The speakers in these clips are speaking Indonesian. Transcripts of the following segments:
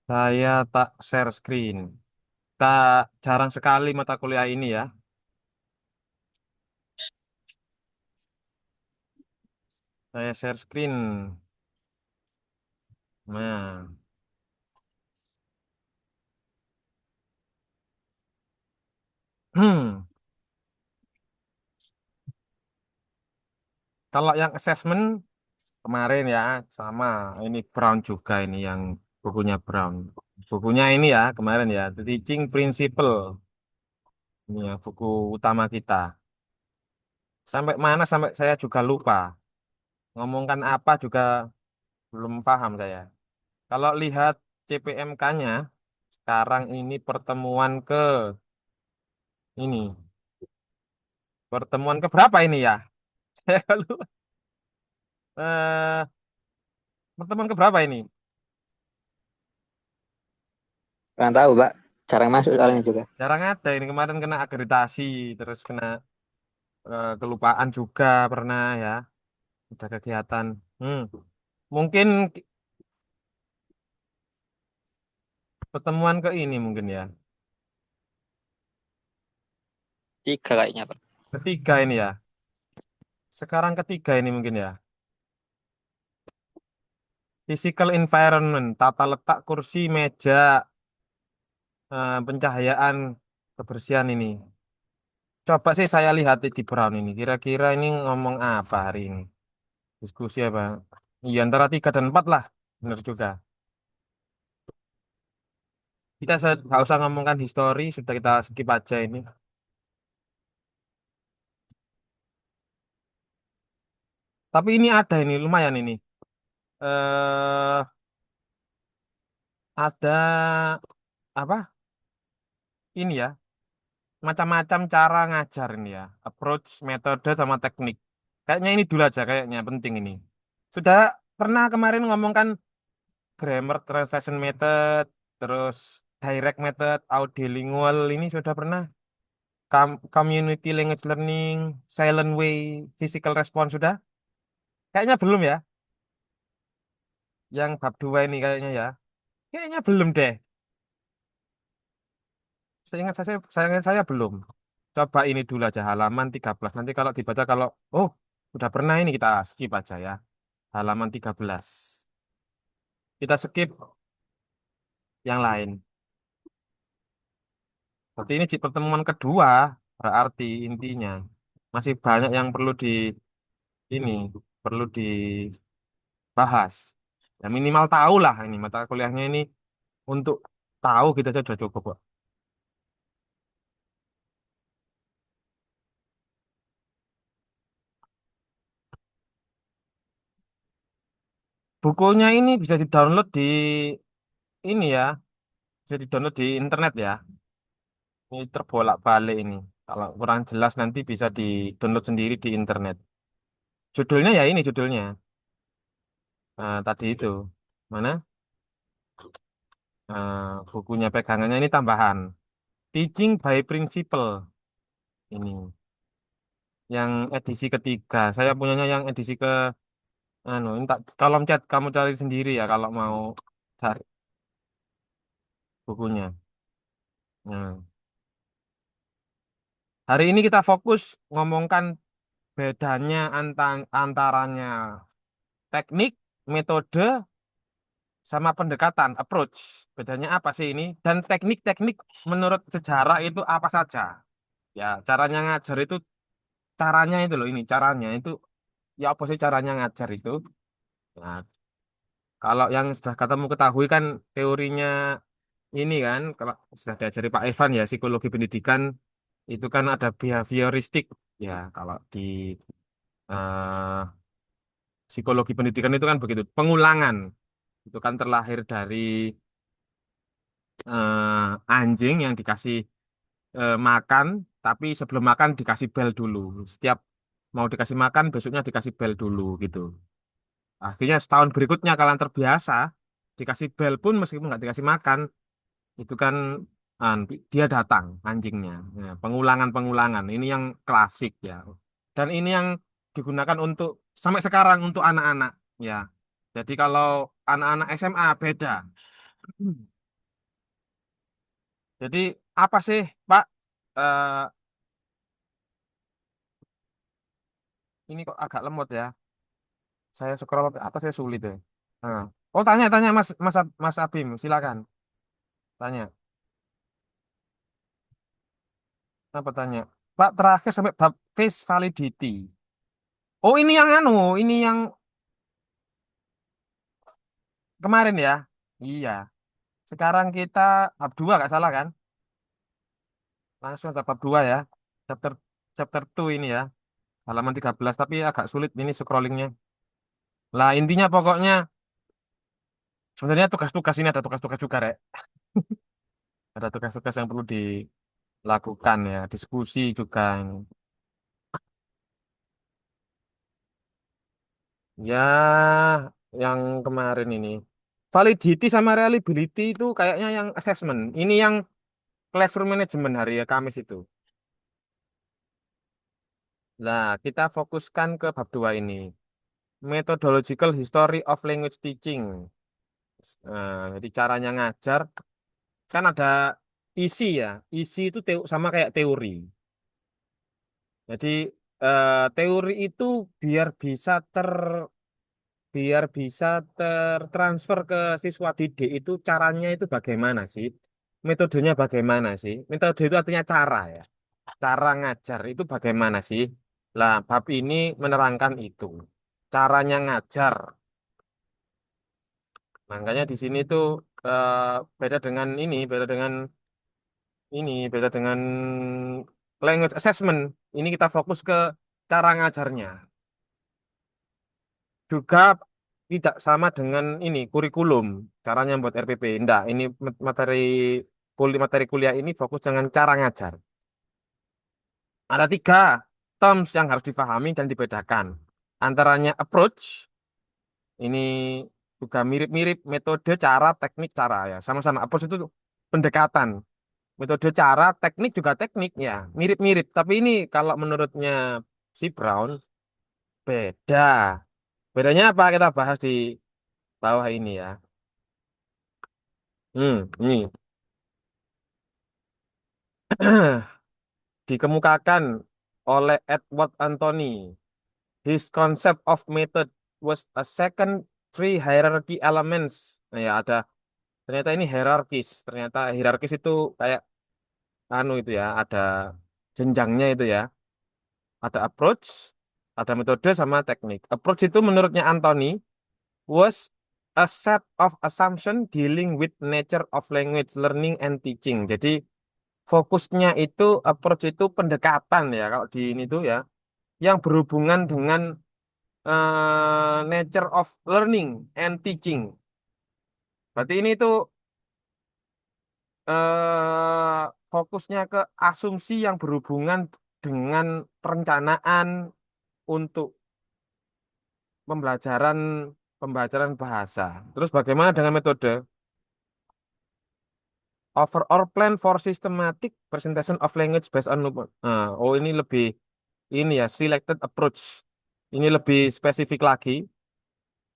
Saya tak share screen. Tak jarang sekali mata kuliah ini ya. Saya share screen. Nah, kalau yang assessment kemarin ya sama. Ini Brown juga ini yang bukunya Brown. Bukunya ini ya kemarin ya, The Teaching Principle. Ini ya buku utama kita. Sampai mana sampai saya juga lupa. Ngomongkan apa juga belum paham saya. Kalau lihat CPMK-nya, sekarang ini ini pertemuan ke berapa ini ya? Saya lupa. Eh, pertemuan ke berapa ini? Kurang tahu, Pak. Jarang masuk soalnya juga. Jarang ada ini kemarin kena akreditasi, terus kena kelupaan juga pernah ya. Ada kegiatan. Hmm. Mungkin pertemuan ke ini mungkin ya. Tiga kayaknya, Pak. Ketiga ini ya. Sekarang ketiga ini mungkin ya. Physical environment, tata letak kursi, meja, pencahayaan, kebersihan ini. Coba sih saya lihat di Brown ini. Kira-kira ini ngomong apa hari ini? Diskusi apa? Iya antara 3 dan 4 lah. Benar juga. Kita nggak usah ngomongkan histori, sudah kita skip aja ini. Tapi ini ada ini, lumayan ini. Eh ada apa? Ini ya, macam-macam cara ngajar ini ya. Approach, metode, sama teknik. Kayaknya ini dulu aja, kayaknya penting ini. Sudah pernah kemarin ngomongkan grammar translation method, terus direct method, audilingual, ini sudah pernah. Community language learning, silent way, physical response sudah? Kayaknya belum ya. Yang bab 2 ini kayaknya ya. Kayaknya belum deh. Saya ingat saya belum. Coba ini dulu aja halaman 13. Nanti kalau dibaca kalau oh, udah pernah ini kita skip aja ya. Halaman 13. Kita skip yang lain. Berarti ini pertemuan kedua, berarti intinya masih banyak yang ini perlu dibahas. Ya minimal tahu lah ini mata kuliahnya ini untuk tahu kita aja udah cukup kok. Bukunya ini bisa di-download di ini ya, bisa di-download di internet ya. Ini terbolak-balik ini. Kalau kurang jelas nanti bisa di-download sendiri di internet. Judulnya ya ini judulnya. Nah, tadi itu. Mana? Bukunya pegangannya ini tambahan. Teaching by Principle. Ini. Yang edisi ketiga. Saya punyanya yang edisi ke ini tak kolom chat kamu cari sendiri ya kalau mau cari bukunya. Nah, hari ini kita fokus ngomongkan bedanya antaranya teknik, metode, sama pendekatan, approach. Bedanya apa sih ini? Dan teknik-teknik menurut sejarah itu apa saja? Ya, caranya ngajar itu, caranya itu loh ini, caranya itu, ya apa sih caranya ngajar itu? Nah, kalau yang sudah katamu ketahui kan teorinya ini kan, kalau sudah diajari Pak Evan ya, psikologi pendidikan, itu kan ada behavioristik. Ya, kalau di eh, psikologi pendidikan itu kan begitu, pengulangan. Itu kan terlahir dari anjing yang dikasih makan, tapi sebelum makan dikasih bel dulu. Setiap mau dikasih makan, besoknya dikasih bel dulu gitu. Akhirnya setahun berikutnya kalian terbiasa, dikasih bel pun meskipun nggak dikasih makan, itu kan dia datang anjingnya. Ya, pengulangan-pengulangan, ini yang klasik ya. Dan ini yang digunakan untuk sampai sekarang untuk anak-anak ya. Jadi kalau anak-anak SMA beda. Jadi apa sih, Pak? Eh, ini kok agak lemot ya. Saya scroll ke atas saya sulit ya. Nah. Oh, tanya Mas Mas Abim, silakan tanya. Apa tanya? Pak, terakhir sampai bab face validity. Oh, ini yang anu, ini yang kemarin ya. Iya. Sekarang kita bab 2 gak salah kan? Langsung ke bab 2 ya. Chapter chapter 2 ini ya. Halaman 13 tapi agak sulit ini scrollingnya. Lah, intinya pokoknya sebenarnya tugas-tugas ini ada tugas-tugas juga, Rek. Ada tugas-tugas yang perlu dilakukan ya, diskusi juga. Ya, yang kemarin ini. Validity sama reliability itu kayaknya yang assessment. Ini yang classroom management hari ya, Kamis itu. Nah, kita fokuskan ke bab 2 ini. Methodological History of Language Teaching. Jadi caranya ngajar, kan ada isi ya. Isi itu sama kayak teori. Jadi teori itu biar bisa biar bisa tertransfer ke siswa didik itu caranya itu bagaimana sih? Metodenya bagaimana sih? Metode itu artinya cara ya. Cara ngajar itu bagaimana sih? Lah, bab ini menerangkan itu. Caranya ngajar. Makanya di sini tuh beda dengan beda dengan language assessment. Ini kita fokus ke cara ngajarnya. Juga tidak sama dengan ini kurikulum caranya buat RPP. Enggak, ini materi kuliah ini fokus dengan cara ngajar. Ada tiga terms yang harus difahami dan dibedakan. Antaranya approach, ini juga mirip-mirip metode, cara, teknik, cara ya. Sama-sama approach itu pendekatan. Metode, cara, teknik juga teknik ya. Mirip-mirip. Tapi ini kalau menurutnya si Brown beda. Bedanya apa? Kita bahas di bawah ini ya. Ini dikemukakan oleh Edward Anthony. His concept of method was a second three hierarchy elements. Nah, ya ada ternyata ini hierarkis. Ternyata hierarkis itu kayak anu itu ya, ada jenjangnya itu ya. Ada approach, ada metode sama teknik. Approach itu menurutnya Anthony was a set of assumption dealing with nature of language learning and teaching. Jadi fokusnya itu approach itu pendekatan ya kalau di ini tuh ya yang berhubungan dengan nature of learning and teaching. Berarti ini tuh fokusnya ke asumsi yang berhubungan dengan perencanaan untuk pembelajaran pembelajaran bahasa. Terus bagaimana dengan metode? Overall plan for systematic presentation of language based on oh ini lebih ini ya selected approach. Ini lebih spesifik lagi.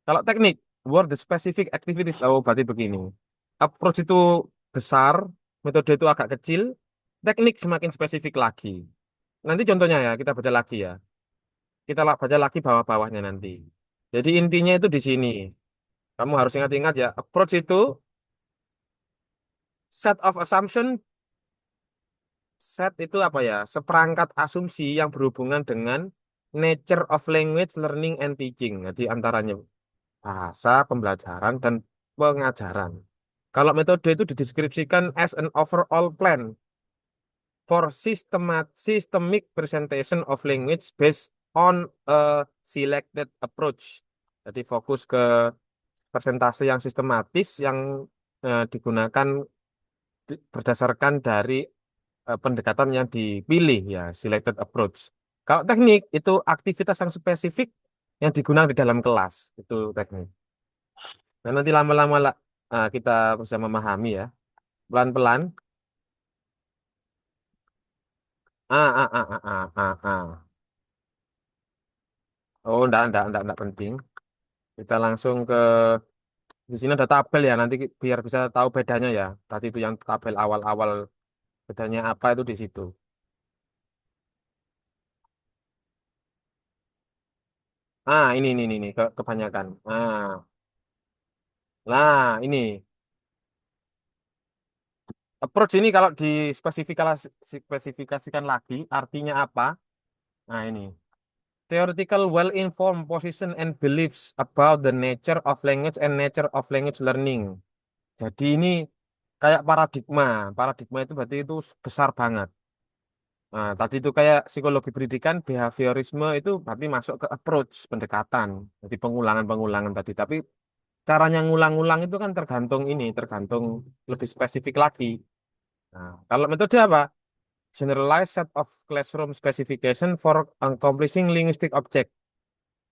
Kalau teknik, word the specific activities. Oh, berarti begini. Approach itu besar, metode itu agak kecil, teknik semakin spesifik lagi. Nanti contohnya ya, kita baca lagi ya. Baca lagi bawah-bawahnya nanti. Jadi intinya itu di sini. Kamu harus ingat-ingat ya, approach itu set of assumption. Set itu apa ya? Seperangkat asumsi yang berhubungan dengan nature of language learning and teaching. Jadi antaranya bahasa, pembelajaran, dan pengajaran. Kalau metode itu dideskripsikan as an overall plan for systemic presentation of language based on a selected approach. Jadi fokus ke presentasi yang sistematis yang digunakan berdasarkan dari pendekatan yang dipilih ya, selected approach. Kalau teknik itu aktivitas yang spesifik yang digunakan di dalam kelas, itu teknik. Nah, nanti lama-lama lah kita bisa memahami ya, pelan-pelan. Ah, ah, ah, ah, ah, ah, ah. Oh, enggak penting. Kita langsung ke Di sini ada tabel ya, nanti biar bisa tahu bedanya ya. Tadi itu yang tabel awal-awal bedanya apa itu di situ. Ini kebanyakan. Ini approach ini kalau spesifikasikan lagi artinya apa? Nah, ini. Theoretical well-informed position and beliefs about the nature of language and nature of language learning. Jadi ini kayak paradigma. Paradigma itu berarti itu besar banget. Nah, tadi itu kayak psikologi pendidikan, behaviorisme itu berarti masuk ke approach, pendekatan. Jadi pengulangan-pengulangan tadi. Tapi caranya ngulang-ngulang itu kan tergantung lebih spesifik lagi. Nah, kalau metode apa? Generalized set of classroom specification for accomplishing linguistic object.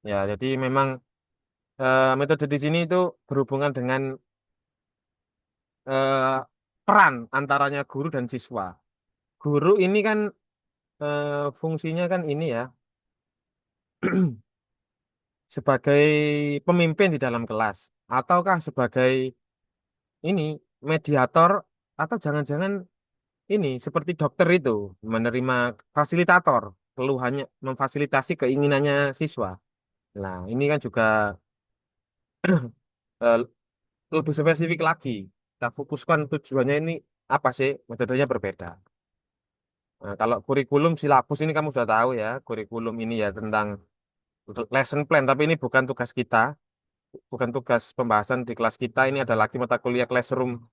Ya, jadi memang metode di sini itu berhubungan dengan eh, peran antaranya guru dan siswa. Guru ini kan fungsinya kan ini ya, sebagai pemimpin di dalam kelas, ataukah sebagai ini mediator, atau jangan-jangan ini seperti dokter itu menerima fasilitator, keluhannya memfasilitasi keinginannya siswa. Nah, ini kan juga eh, lebih spesifik lagi. Kita fokuskan tujuannya ini apa sih? Metodenya berbeda. Nah, kalau kurikulum silabus ini kamu sudah tahu ya, kurikulum ini ya tentang untuk lesson plan, tapi ini bukan tugas kita, bukan tugas pembahasan di kelas kita. Ini ada lagi mata kuliah classroom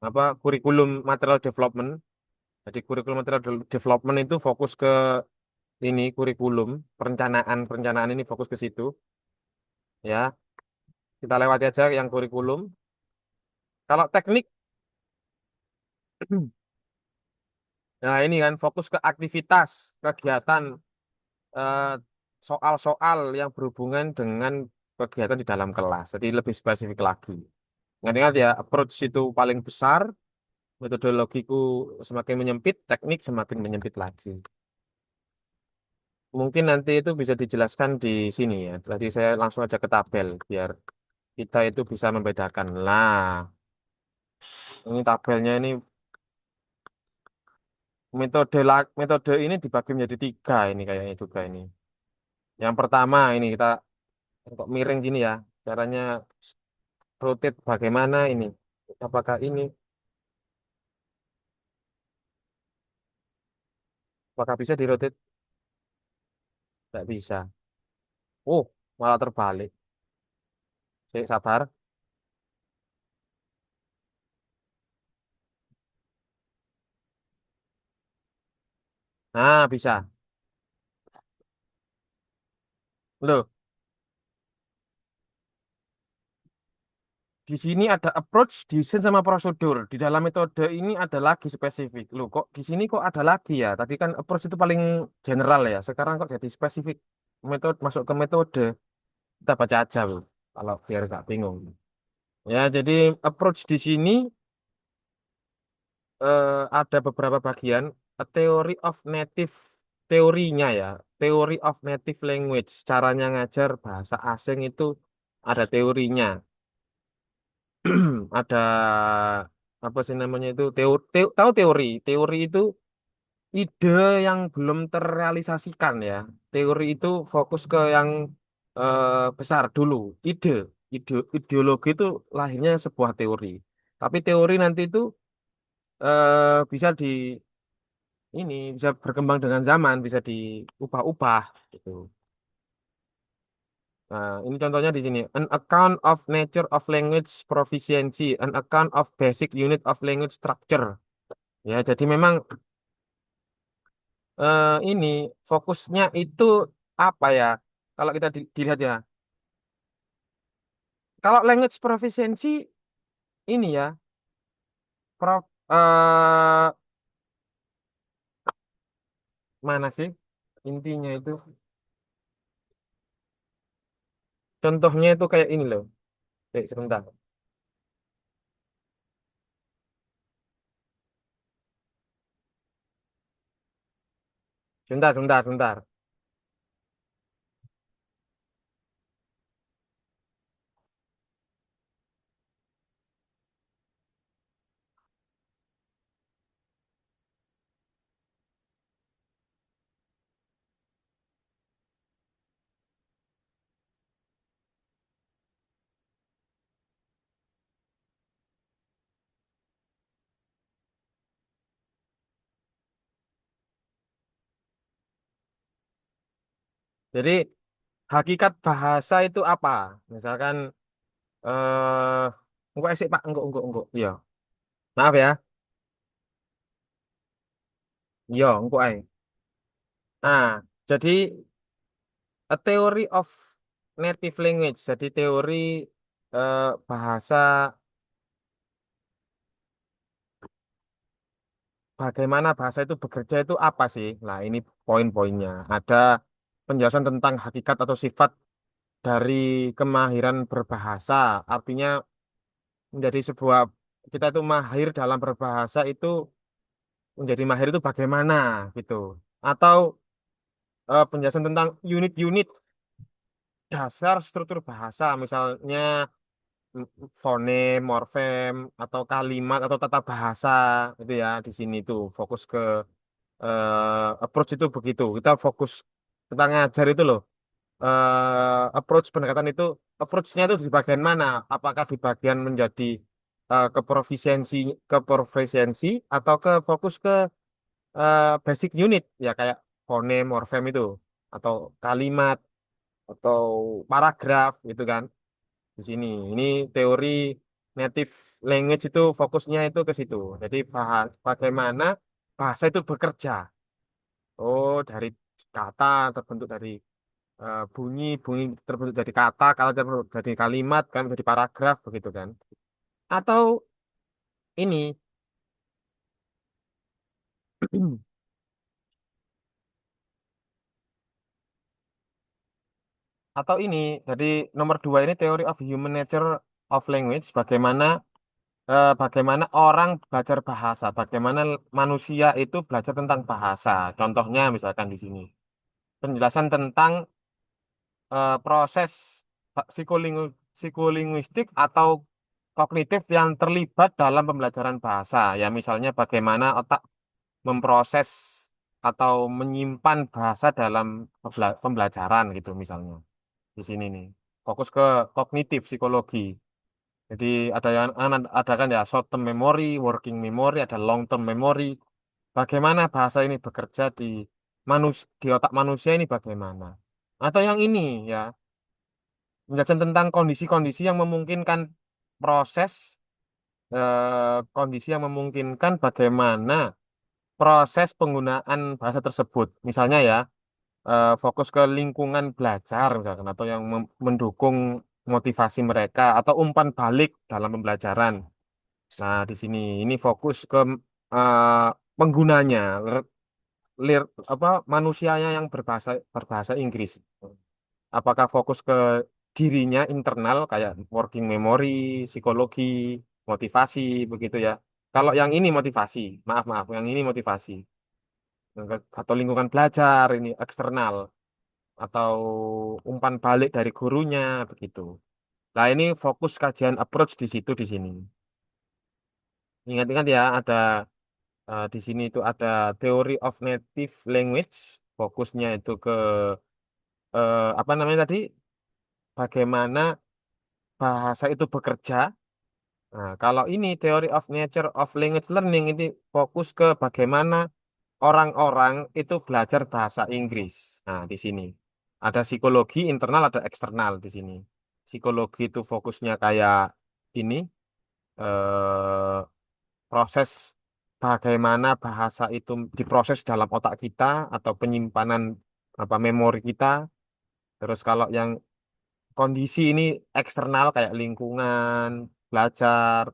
apa kurikulum material development. Jadi kurikulum material development itu fokus ke ini kurikulum perencanaan ini fokus ke situ ya. Kita lewati aja yang kurikulum. Kalau teknik, nah ini kan fokus ke aktivitas, kegiatan, eh, soal-soal yang berhubungan dengan kegiatan di dalam kelas. Jadi lebih spesifik lagi. Ingat-ingat ya, approach itu paling besar, metodologiku semakin menyempit, teknik semakin menyempit lagi. Mungkin nanti itu bisa dijelaskan di sini ya. Tadi saya langsung aja ke tabel biar kita itu bisa membedakan. Nah, ini tabelnya ini metode ini dibagi menjadi tiga ini kayaknya juga ini. Yang pertama ini kita kok miring gini ya. Caranya rotate bagaimana ini? Apakah ini? Apakah bisa dirotate? Tidak bisa. Oh, malah terbalik. Saya sabar. Nah, bisa. Loh, di sini ada approach, design sama prosedur. Di dalam metode ini ada lagi spesifik. Loh, kok di sini kok ada lagi ya? Tadi kan approach itu paling general ya. Sekarang kok jadi spesifik metode masuk ke metode. Kita baca aja, loh. Kalau biar nggak bingung. Ya, jadi approach di sini ada beberapa bagian. A theory of native teorinya ya. Theory of native language. Caranya ngajar bahasa asing itu ada teorinya. Ada apa sih namanya itu tahu teori itu ide yang belum terrealisasikan ya. Teori itu fokus ke yang besar dulu. Ideologi itu lahirnya sebuah teori, tapi teori nanti itu bisa ini bisa berkembang dengan zaman, bisa diubah-ubah gitu. Nah, ini contohnya di sini. An account of nature of language proficiency, an account of basic unit of language structure. Ya, jadi memang ini fokusnya itu apa ya? Kalau kita dilihat ya, kalau language proficiency ini ya, Prof, mana sih intinya itu? Contohnya itu kayak ini loh. Sebentar, sebentar. Jadi hakikat bahasa itu apa? Misalkan enggak sih Pak, enggak. Iya. Maaf ya. Iya, enggak ae. Nah, jadi a theory of native language. Jadi teori bahasa bagaimana bahasa itu bekerja itu apa sih? Nah, ini poin-poinnya. Ada penjelasan tentang hakikat atau sifat dari kemahiran berbahasa. Artinya menjadi sebuah kita itu mahir dalam berbahasa itu menjadi mahir itu bagaimana gitu. Atau penjelasan tentang unit-unit dasar struktur bahasa, misalnya fonem, morfem, atau kalimat atau tata bahasa itu ya di sini tuh fokus ke approach itu begitu. Kita fokus kita ngajar itu loh. Approach pendekatan itu approach-nya itu di bagian mana? Apakah di bagian menjadi ke profesiensi atau ke fokus ke basic unit ya kayak fonem, morfem itu atau kalimat atau paragraf gitu kan di sini. Ini teori native language itu fokusnya itu ke situ. Jadi bagaimana bahasa itu bekerja. Oh, dari kata terbentuk dari bunyi, bunyi terbentuk dari kata, kalau terbentuk dari kalimat kan dari paragraf begitu kan. Atau ini atau ini jadi nomor dua ini teori of human nature of language bagaimana orang belajar bahasa, bagaimana manusia itu belajar tentang bahasa. Contohnya misalkan di sini penjelasan tentang proses psikolinguistik atau kognitif yang terlibat dalam pembelajaran bahasa. Ya misalnya bagaimana otak memproses atau menyimpan bahasa dalam pembelajaran gitu misalnya. Di sini nih. Fokus ke kognitif psikologi. Jadi ada kan ya short term memory, working memory, ada long term memory. Bagaimana bahasa ini bekerja di otak manusia ini bagaimana? Atau yang ini ya, menjelaskan tentang kondisi-kondisi yang memungkinkan proses kondisi yang memungkinkan bagaimana proses penggunaan bahasa tersebut. Misalnya ya, fokus ke lingkungan belajar misalkan atau yang mendukung motivasi mereka atau umpan balik dalam pembelajaran. Nah, di sini ini fokus ke eh, penggunanya, apa manusianya yang berbahasa berbahasa Inggris. Apakah fokus ke dirinya internal kayak working memory, psikologi, motivasi begitu ya. Kalau yang ini motivasi, maaf, yang ini motivasi. Atau lingkungan belajar ini eksternal atau umpan balik dari gurunya begitu. Nah, ini fokus kajian approach di situ di sini. Ingat-ingat ya, ada di sini itu ada theory of native language, fokusnya itu ke apa namanya tadi? Bagaimana bahasa itu bekerja. Nah, kalau ini theory of nature of language learning ini fokus ke bagaimana orang-orang itu belajar bahasa Inggris. Nah, di sini ada psikologi internal, ada eksternal di sini. Psikologi itu fokusnya kayak ini eh, proses bagaimana bahasa itu diproses dalam otak kita atau penyimpanan apa memori kita. Terus kalau yang kondisi ini eksternal kayak lingkungan, belajar,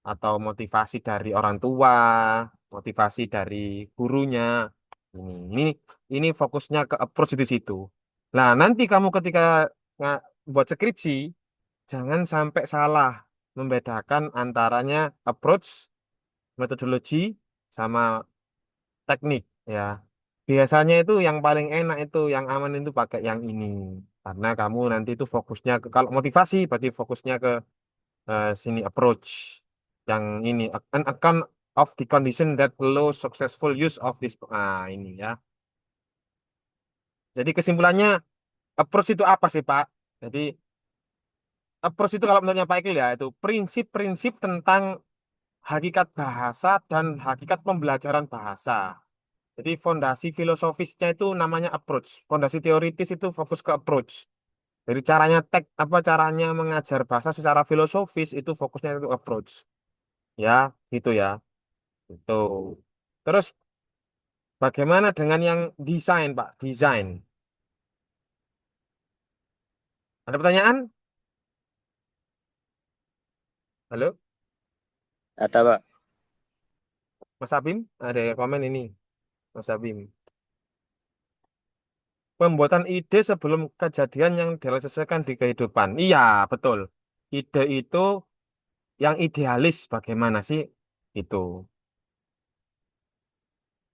atau motivasi dari orang tua, motivasi dari gurunya. Ini ini ini fokusnya ke approach di situ. Nah, nanti kamu ketika nggak buat skripsi, jangan sampai salah membedakan antaranya approach, metodologi, sama teknik ya. Biasanya itu yang paling enak itu, yang aman itu pakai yang ini. Karena kamu nanti itu fokusnya ke, kalau motivasi berarti fokusnya ke sini approach yang ini an account of the condition that allow successful use of this ini ya. Jadi kesimpulannya approach itu apa sih Pak? Jadi approach itu kalau menurutnya Pak Iqbal ya itu prinsip-prinsip tentang hakikat bahasa dan hakikat pembelajaran bahasa. Jadi fondasi filosofisnya itu namanya approach. Fondasi teoritis itu fokus ke approach. Jadi caranya apa caranya mengajar bahasa secara filosofis itu fokusnya itu approach. Ya, gitu ya. Itu. Terus bagaimana dengan yang desain, Pak? Desain. Ada pertanyaan? Halo, Ada, Pak. Mas Abim? Ada komen ini, Mas Abim. Pembuatan ide sebelum kejadian yang direalisasikan di kehidupan. Iya, betul. Ide itu yang idealis bagaimana sih? Itu.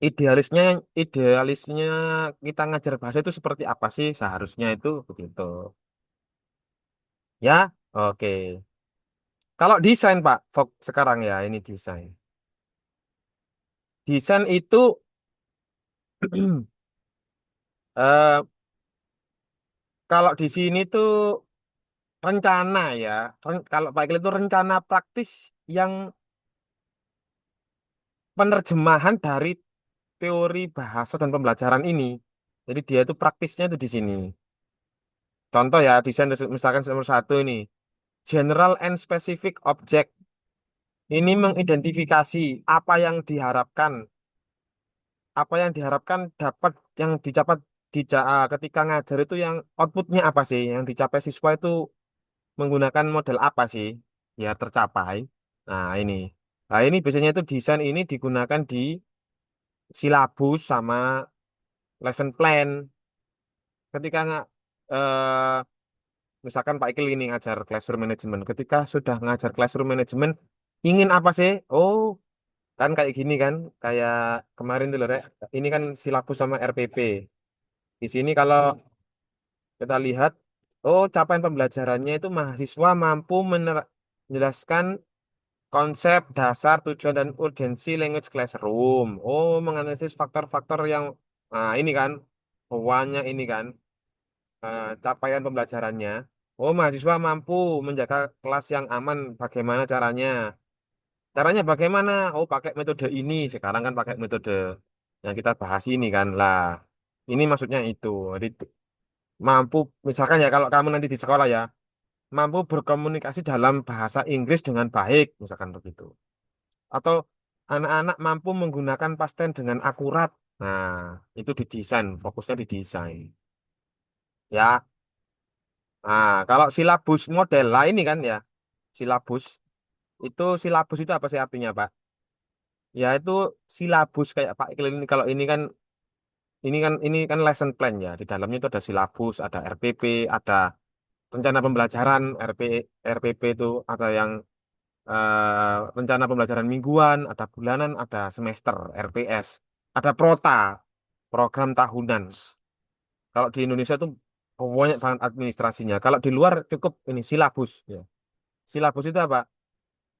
Idealisnya, idealisnya kita ngajar bahasa itu seperti apa sih? Seharusnya itu begitu. Ya, oke. Kalau desain, Pak, sekarang ya ini desain. Desain itu eh, kalau di sini tuh rencana ya. Kalau Pak Iqbal itu rencana praktis yang penerjemahan dari teori bahasa dan pembelajaran ini. Jadi dia itu praktisnya itu di sini. Contoh ya, desain misalkan nomor satu ini. General and specific object. Ini mengidentifikasi apa yang diharapkan dapat yang dicapai ketika ngajar itu yang outputnya apa sih, yang dicapai siswa itu menggunakan model apa sih, biar tercapai. Nah ini biasanya itu desain ini digunakan di silabus sama lesson plan. Ketika eh, misalkan Pak Ikil ini ngajar classroom management, ketika sudah ngajar classroom management, ingin apa sih? Oh, kan kayak gini kan, kayak kemarin tuh loh, Rek. Ini kan silabus sama RPP. Di sini kalau kita lihat, oh capaian pembelajarannya itu mahasiswa mampu menjelaskan konsep dasar tujuan dan urgensi language classroom. Oh, menganalisis faktor-faktor yang, nah ini kan, banyak ini kan, capaian pembelajarannya. Oh, mahasiswa mampu menjaga kelas yang aman. Bagaimana caranya? Caranya bagaimana? Oh, pakai metode ini. Sekarang kan pakai metode yang kita bahas ini kan. Lah, ini maksudnya itu. Jadi mampu, misalkan ya kalau kamu nanti di sekolah ya, mampu berkomunikasi dalam bahasa Inggris dengan baik, misalkan begitu. Atau anak-anak mampu menggunakan past tense dengan akurat. Nah, itu didesain, fokusnya di desain. Ya, nah kalau silabus model lah ini kan ya, silabus silabus itu apa sih artinya, Pak? Ya itu silabus kayak Pak Iqbal ini kalau ini kan lesson plan ya. Di dalamnya itu ada silabus, ada RPP, ada rencana pembelajaran RPP itu ada yang rencana pembelajaran mingguan, ada bulanan, ada semester RPS, ada program tahunan. Kalau di Indonesia tuh banyak banget administrasinya. Kalau di luar cukup ini silabus ya. Silabus itu apa?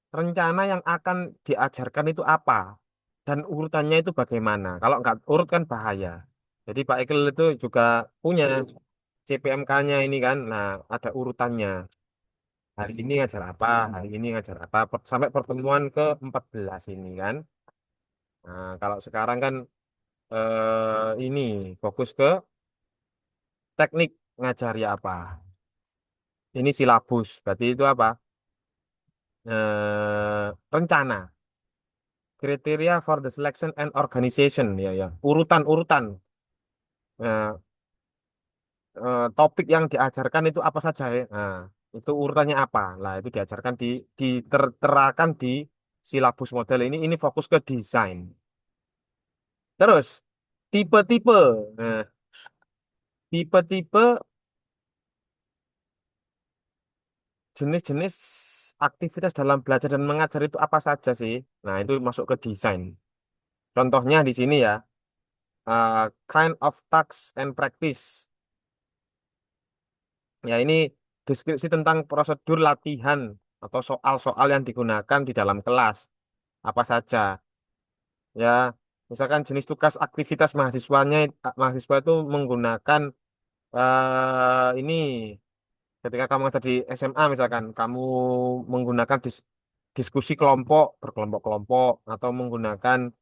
Rencana yang akan diajarkan itu apa dan urutannya itu bagaimana. Kalau nggak urut kan bahaya. Jadi Pak Ekel itu juga punya CPMK-nya ini kan. Nah, ada urutannya. Hari ini ngajar apa, hari ini ngajar apa, sampai pertemuan ke-14 ini kan. Nah, kalau sekarang kan ini fokus ke teknik ngajari apa. Ini silabus, berarti itu apa? Rencana, kriteria for the selection and organization, ya ya. Urutan-urutan. Nah, topik yang diajarkan itu apa saja ya. Nah, itu urutannya apa? Lah, itu diajarkan diterterakan di silabus model ini fokus ke desain. Terus tipe-tipe. Nah, tipe-tipe jenis-jenis aktivitas dalam belajar dan mengajar itu apa saja sih? Nah, itu masuk ke desain. Contohnya di sini ya, kind of tasks and practice. Ya, ini deskripsi tentang prosedur latihan atau soal-soal yang digunakan di dalam kelas. Apa saja? Ya, misalkan jenis tugas aktivitas mahasiswa itu menggunakan ini ketika kamu ngajar di SMA misalkan kamu menggunakan diskusi kelompok berkelompok-kelompok atau menggunakan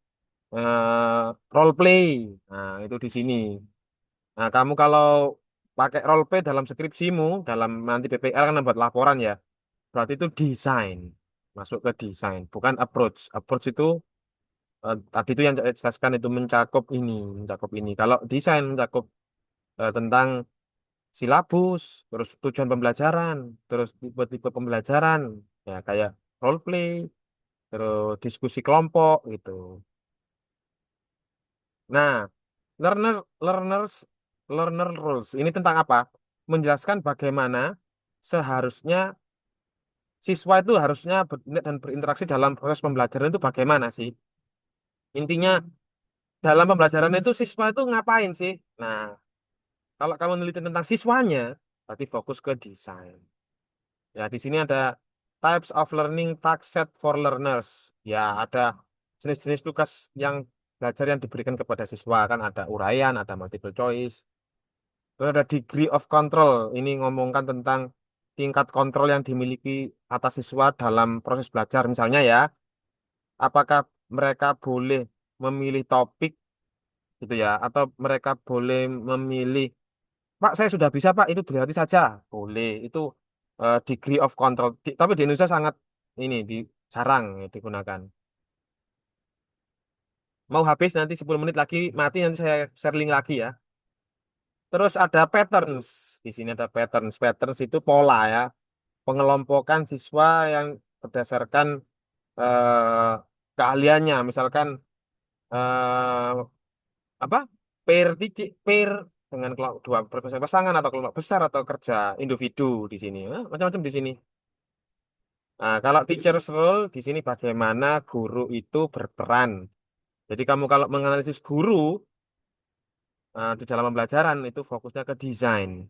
role play. Nah, itu di sini. Nah, kamu kalau pakai role play dalam skripsimu, dalam nanti PPL kan buat laporan ya, berarti itu desain. Masuk ke desain, bukan approach. Approach itu tadi itu yang saya jelaskan itu mencakup ini, mencakup ini. Kalau desain mencakup tentang silabus, terus tujuan pembelajaran, terus tipe-tipe pembelajaran, ya kayak role play, terus diskusi kelompok gitu. Nah, learner learners learner rules ini tentang apa? Menjelaskan bagaimana seharusnya siswa itu harusnya bertindak dan berinteraksi dalam proses pembelajaran itu bagaimana sih? Intinya dalam pembelajaran itu siswa itu ngapain sih? Nah, kalau kamu meneliti tentang siswanya, berarti fokus ke desain. Ya, di sini ada types of learning task set for learners. Ya, ada jenis-jenis tugas yang belajar yang diberikan kepada siswa kan ada uraian, ada multiple choice. Terus ada degree of control. Ini ngomongkan tentang tingkat kontrol yang dimiliki atas siswa dalam proses belajar. Misalnya ya, apakah mereka boleh memilih topik gitu ya, atau mereka boleh memilih, Pak, saya sudah bisa, Pak, itu dilewati saja. Boleh. Itu degree of control. Tapi di Indonesia sangat ini jarang ya, digunakan. Mau habis nanti 10 menit lagi mati nanti saya share link lagi ya. Terus ada patterns. Di sini ada patterns. Patterns itu pola ya. Pengelompokan siswa yang berdasarkan eh, keahliannya. Misalkan eh, apa? Pair dengan kelompok dua pasangan atau kelompok besar atau kerja individu di sini. Macam-macam di sini. Nah, kalau teacher's role di sini bagaimana guru itu berperan. Jadi kamu kalau menganalisis guru di dalam pembelajaran itu fokusnya ke desain.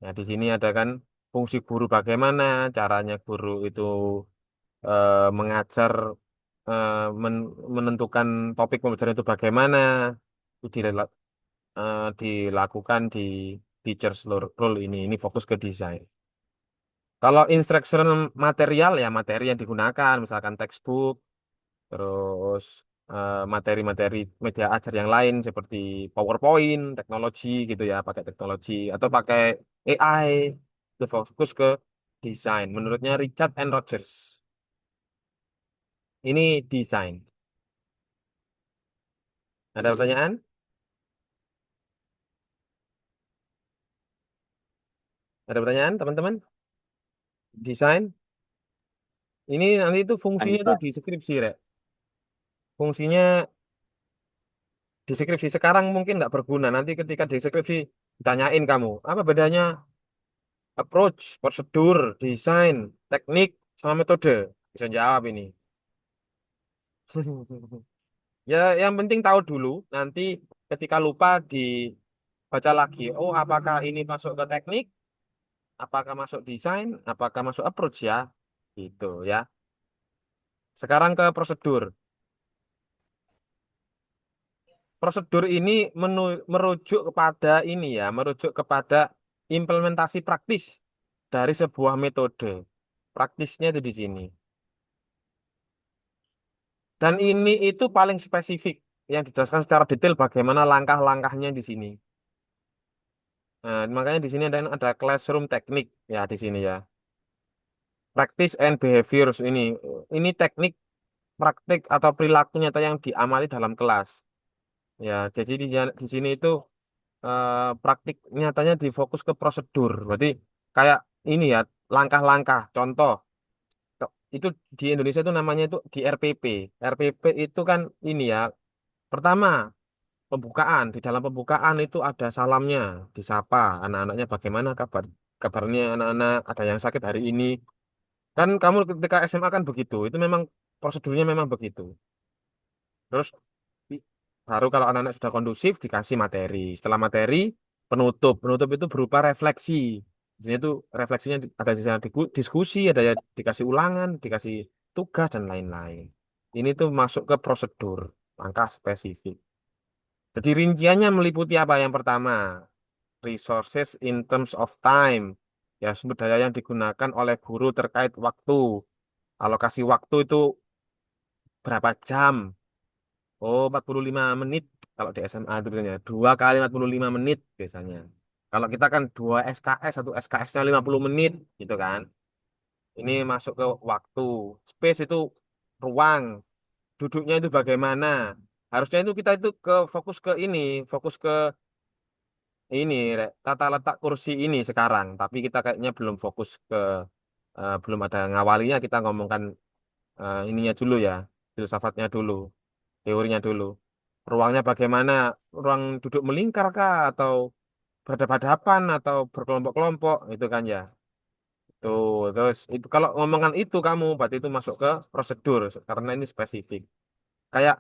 Nah, di sini ada kan fungsi guru bagaimana, caranya guru itu mengajar, eh, menentukan topik pembelajaran itu bagaimana, itu dilakukan di teacher's role ini. Ini fokus ke desain. Kalau instructional material ya materi yang digunakan, misalkan textbook, terus materi-materi media ajar yang lain seperti PowerPoint, teknologi gitu ya, pakai teknologi atau pakai AI, itu fokus ke desain. Menurutnya Richard and Rogers, ini desain. Ada pertanyaan? Ada pertanyaan, teman-teman? Desain? Ini nanti itu fungsinya Lanjut itu Pak. di skripsi, Rek. Fungsinya di skripsi sekarang mungkin nggak berguna. Nanti ketika di skripsi ditanyain kamu, apa bedanya approach, prosedur, desain, teknik, sama metode. Bisa jawab ini. Ya, yang penting tahu dulu. Nanti ketika lupa dibaca lagi. Oh, apakah ini masuk ke teknik? Apakah masuk desain? Apakah masuk approach ya? Gitu ya. Sekarang ke prosedur. Prosedur ini merujuk kepada ini ya, merujuk kepada implementasi praktis dari sebuah metode. Praktisnya itu di sini. Dan ini itu paling spesifik yang dijelaskan secara detail bagaimana langkah-langkahnya di sini. Nah, makanya di sini ada classroom teknik ya di sini ya. Practice and behaviors ini teknik praktik atau perilaku nyata yang diamati dalam kelas. Ya, jadi di sini itu praktik nyatanya difokus ke prosedur. Berarti kayak ini ya, langkah-langkah. Contoh, itu di Indonesia itu namanya itu di RPP. RPP itu kan ini ya, pertama pembukaan. Di dalam pembukaan itu ada salamnya, disapa anak-anaknya bagaimana kabarnya anak-anak, ada yang sakit hari ini. Kan kamu ketika SMA kan begitu. Itu memang prosedurnya memang begitu. Terus i- baru kalau anak-anak sudah kondusif dikasih materi. Setelah materi penutup. Penutup itu berupa refleksi. Di sini tuh refleksinya ada di sana diskusi, ada ya dikasih ulangan, dikasih tugas dan lain-lain. Ini tuh masuk ke prosedur, langkah spesifik. Jadi rinciannya meliputi apa? Yang pertama, resources in terms of time. Ya, sumber daya yang digunakan oleh guru terkait waktu. Alokasi waktu itu berapa jam? Oh, 45 menit kalau di SMA itu biasanya. 2 kali 45 menit biasanya. Kalau kita kan 2 SKS, satu SKS-nya 50 menit gitu kan. Ini masuk ke waktu. Space itu ruang. Duduknya itu bagaimana. Harusnya itu kita itu ke fokus ke ini, fokus ke ini, Rek, tata letak kursi ini sekarang. Tapi kita kayaknya belum fokus ke, belum ada ngawalinya, kita ngomongkan ininya dulu ya, filsafatnya dulu, teorinya dulu. Ruangnya bagaimana? Ruang duduk melingkar kah atau berhadapan-hadapan atau berkelompok-kelompok itu kan ya. Tuh, terus itu kalau ngomongkan itu kamu berarti itu masuk ke prosedur karena ini spesifik. Kayak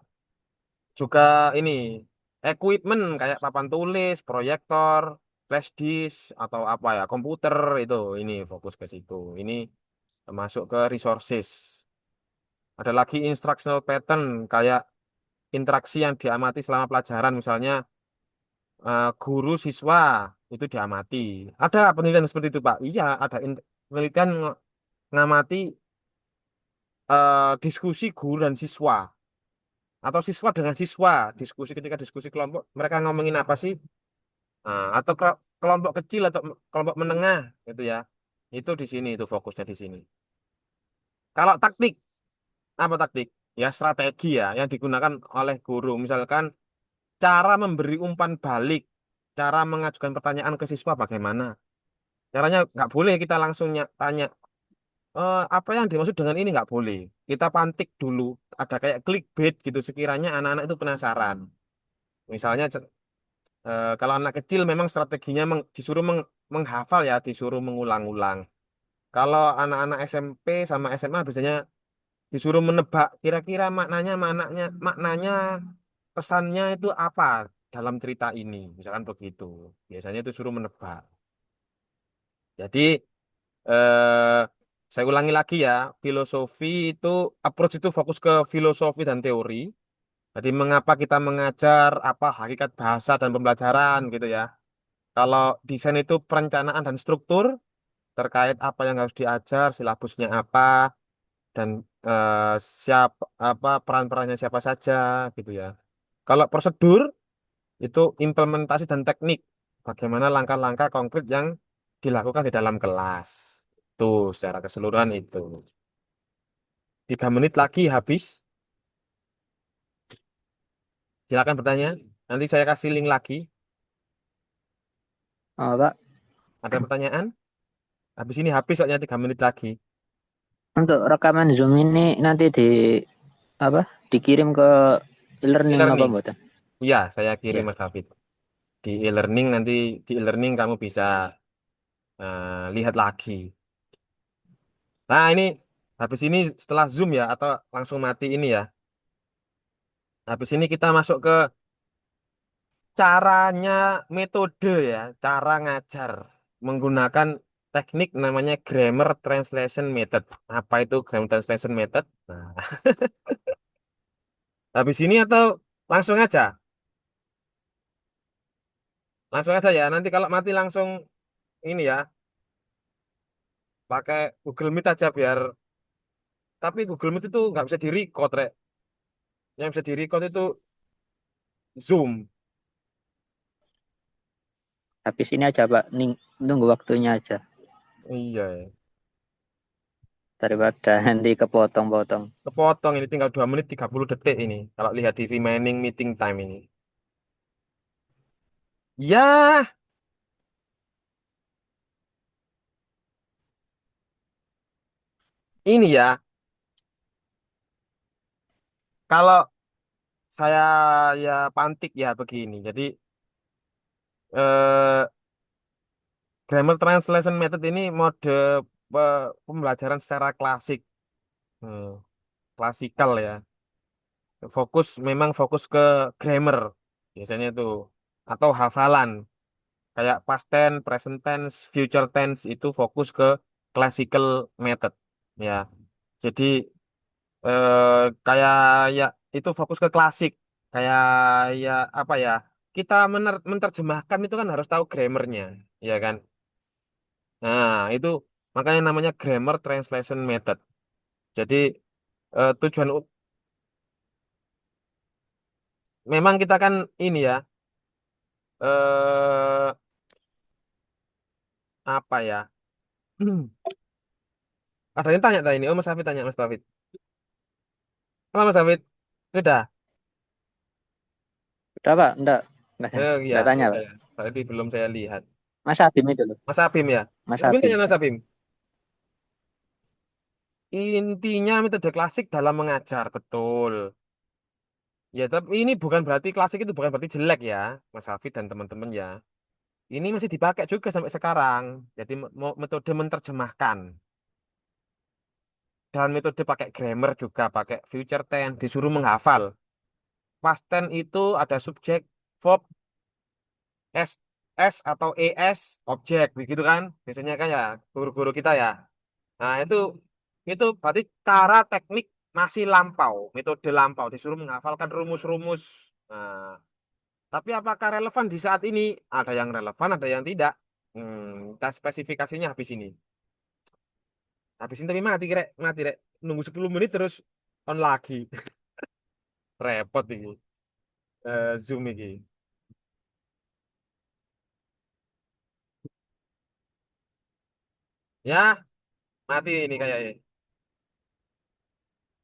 juga ini equipment kayak papan tulis, proyektor, flash disk atau apa ya, komputer itu ini fokus ke situ. Ini masuk ke resources. Ada lagi instructional pattern kayak interaksi yang diamati selama pelajaran, misalnya guru siswa itu diamati. Ada penelitian seperti itu, Pak. Iya, ada penelitian ngamati diskusi guru dan siswa atau siswa dengan siswa, diskusi ketika diskusi kelompok, mereka ngomongin apa sih? Nah, atau kelompok kecil atau kelompok menengah gitu ya. Itu di sini itu fokusnya di sini. Kalau taktik, apa taktik? Ya strategi ya yang digunakan oleh guru. Misalkan cara memberi umpan balik, cara mengajukan pertanyaan ke siswa bagaimana? Caranya nggak boleh kita langsung tanya, apa yang dimaksud dengan ini nggak boleh. Kita pantik dulu, ada kayak clickbait gitu sekiranya anak-anak itu penasaran. Misalnya kalau anak kecil memang strateginya disuruh menghafal ya, disuruh mengulang-ulang. Kalau anak-anak SMP sama SMA biasanya disuruh menebak kira-kira maknanya pesannya itu apa dalam cerita ini, misalkan begitu. Biasanya itu suruh menebak. Jadi eh, saya ulangi lagi ya, filosofi itu approach itu fokus ke filosofi dan teori. Jadi mengapa kita mengajar, apa hakikat bahasa dan pembelajaran gitu ya. Kalau desain itu perencanaan dan struktur terkait apa yang harus diajar, silabusnya apa, dan eh, siapa apa peran-perannya siapa saja gitu ya. Kalau prosedur itu implementasi dan teknik, bagaimana langkah-langkah konkret yang dilakukan di dalam kelas. Tuh, secara keseluruhan itu. 3 menit lagi habis. Silakan bertanya. Nanti saya kasih link lagi. Oh, Pak, Ada pertanyaan? Habis ini habis soalnya 3 menit lagi. untuk rekaman Zoom ini nanti apa? Dikirim ke e-learning apa E-learning. mboten? Iya, saya kirim Ya. Mas David. Di e-learning nanti di e-learning kamu bisa lihat lagi. Nah, ini habis ini setelah Zoom ya atau langsung mati ini ya. Habis ini kita masuk ke caranya metode ya, cara ngajar menggunakan teknik namanya grammar translation method. Apa itu grammar translation method? Nah, habis ini atau langsung aja? Langsung aja ya. Nanti kalau mati langsung ini ya, pakai Google Meet aja biar. Tapi Google Meet itu nggak bisa di-record, Rek. Yang bisa di-record itu Zoom. Habis ini aja, Pak. Nunggu waktunya aja. Iya, ya. Daripada nanti kepotong-potong. Kepotong ini tinggal 2 menit 30 detik ini. Kalau lihat di remaining meeting time ini. Ya, ini ya. Kalau saya ya pantik ya begini. Jadi eh, grammar translation method ini mode pembelajaran secara klasik. Hmm, klasikal ya. Memang fokus ke grammar biasanya itu atau hafalan. Kayak past tense, present tense, future tense itu fokus ke classical method ya. Jadi kayak ya itu fokus ke klasik. Kayak ya apa ya? Kita menerjemahkan itu kan harus tahu grammarnya, ya kan? Nah, itu makanya namanya grammar translation method. Jadi tujuan memang kita kan ini ya, eh apa ya? Ada yang tanya tadi ini. Oh, Mas Hafid tanya, Mas Hafid. Apa Mas Hafid? Sudah. Udah Pak, enggak, Iya, enggak tanya sudah Pak. ya. Tadi belum saya lihat. Mas Abim itu loh, Mas Abim ya. Mas Mas Abim Abim. tanya Mas Abim. Intinya metode klasik dalam mengajar, betul. Ya, tapi ini bukan berarti klasik itu bukan berarti jelek ya, Mas Hafid dan teman-teman ya. Ini masih dipakai juga sampai sekarang. Jadi metode menerjemahkan dan metode pakai grammar juga, pakai future tense, disuruh menghafal. Past tense itu ada subjek, verb, S, S atau ES, objek, begitu kan? Biasanya kan ya guru-guru kita ya. Nah, itu berarti cara teknik masih lampau, metode lampau, disuruh menghafalkan rumus-rumus. Nah, tapi apakah relevan di saat ini? Ada yang relevan, ada yang tidak. Kita spesifikasinya habis ini. Habis ini tapi mati rek. Nunggu 10 menit terus on lagi. Repot ini. Zoom ini. Ya, mati ini kayaknya.